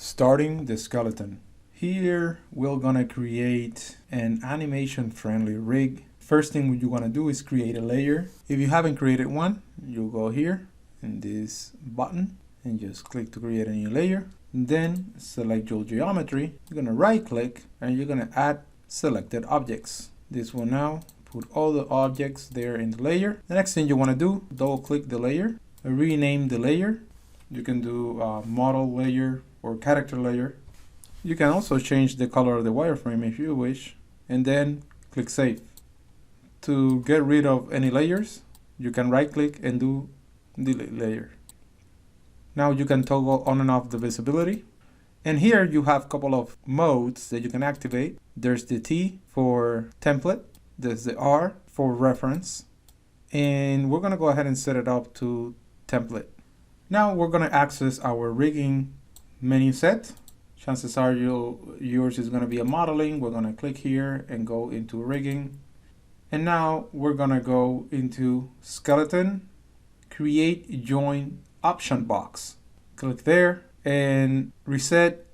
Starting the skeleton. Here we're gonna create an animation friendly rig. First thing you're gonna do is create a layer. If you haven't created one, you'll go here in this button and just click to create a new layer. And then select your geometry. You're gonna right click and you're gonna add selected objects. This will now put all the objects there in the layer. The next thing you wanna do, double click the layer, rename the layer. You can do model layer or character layer. You can also change the color of the wireframe if you wish, and then click Save. To get rid of any layers, you can right click and do Delete Layer. Now you can toggle on and off the visibility. And here you have a couple of modes that you can activate. There's the T for template, there's the R for reference, and we're gonna go ahead and set it up to template. Now we're gonna access our rigging menu set. Chances are yours is gonna be a modeling. We're gonna click here and go into rigging. And now we're gonna go into skeleton, create join option box. Click there and reset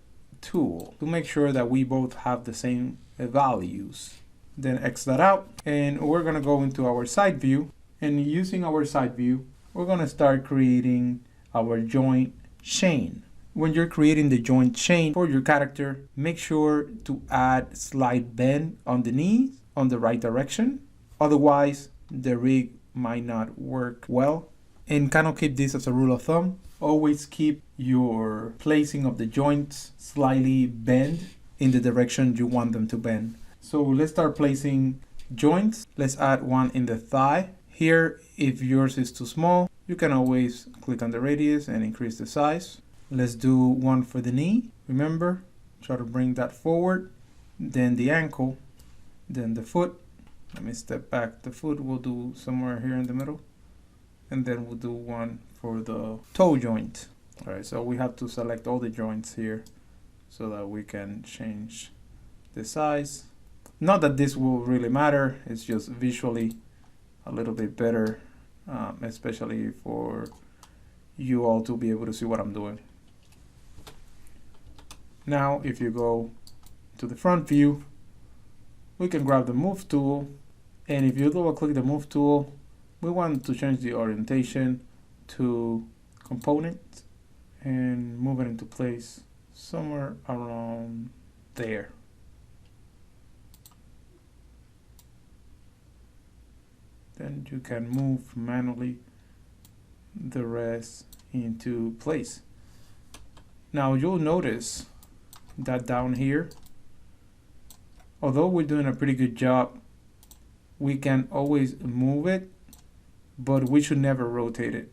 tool to make sure that we both have the same values. Then X that out and we're gonna go into our side view, and using our side view, we're gonna start creating our joint chain. When you're creating the joint chain for your character, make sure to add slight bend on the knees on the right direction. Otherwise, the rig might not work well. And kind of keep this as a rule of thumb. Always keep your placing of the joints slightly bent in the direction you want them to bend. So let's start placing joints. Let's add one in the thigh. Here, if yours is too small, you can always click on the radius and increase the size. Let's do one for the knee. Remember, try to bring that forward. Then the ankle, then the foot. Let me step back. The foot we'll do somewhere here in the middle. And then we'll do one for the toe joint. All right, so we have to select all the joints here so that we can change the size. Not that this will really matter, it's just visually a little bit better, especially for you all to be able to see what I'm doing. Now, if you go to the front view, we can grab the move tool, and if you double click the move tool, we want to change the orientation to component and move it into place somewhere around there. Then you can move manually the rest into place. Now you'll notice that down here, although we're doing a pretty good job, we can always move it, but we should never rotate it,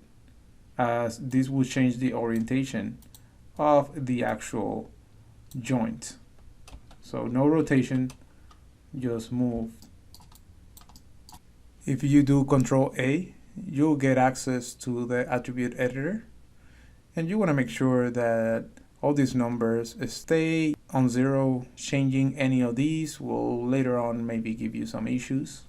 as this will change the orientation of the actual joint. So no rotation, just move. If you do Control A, you'll get access to the attribute editor, and you want to make sure that all these numbers stay on 0. Changing any of these will later on maybe give you some issues.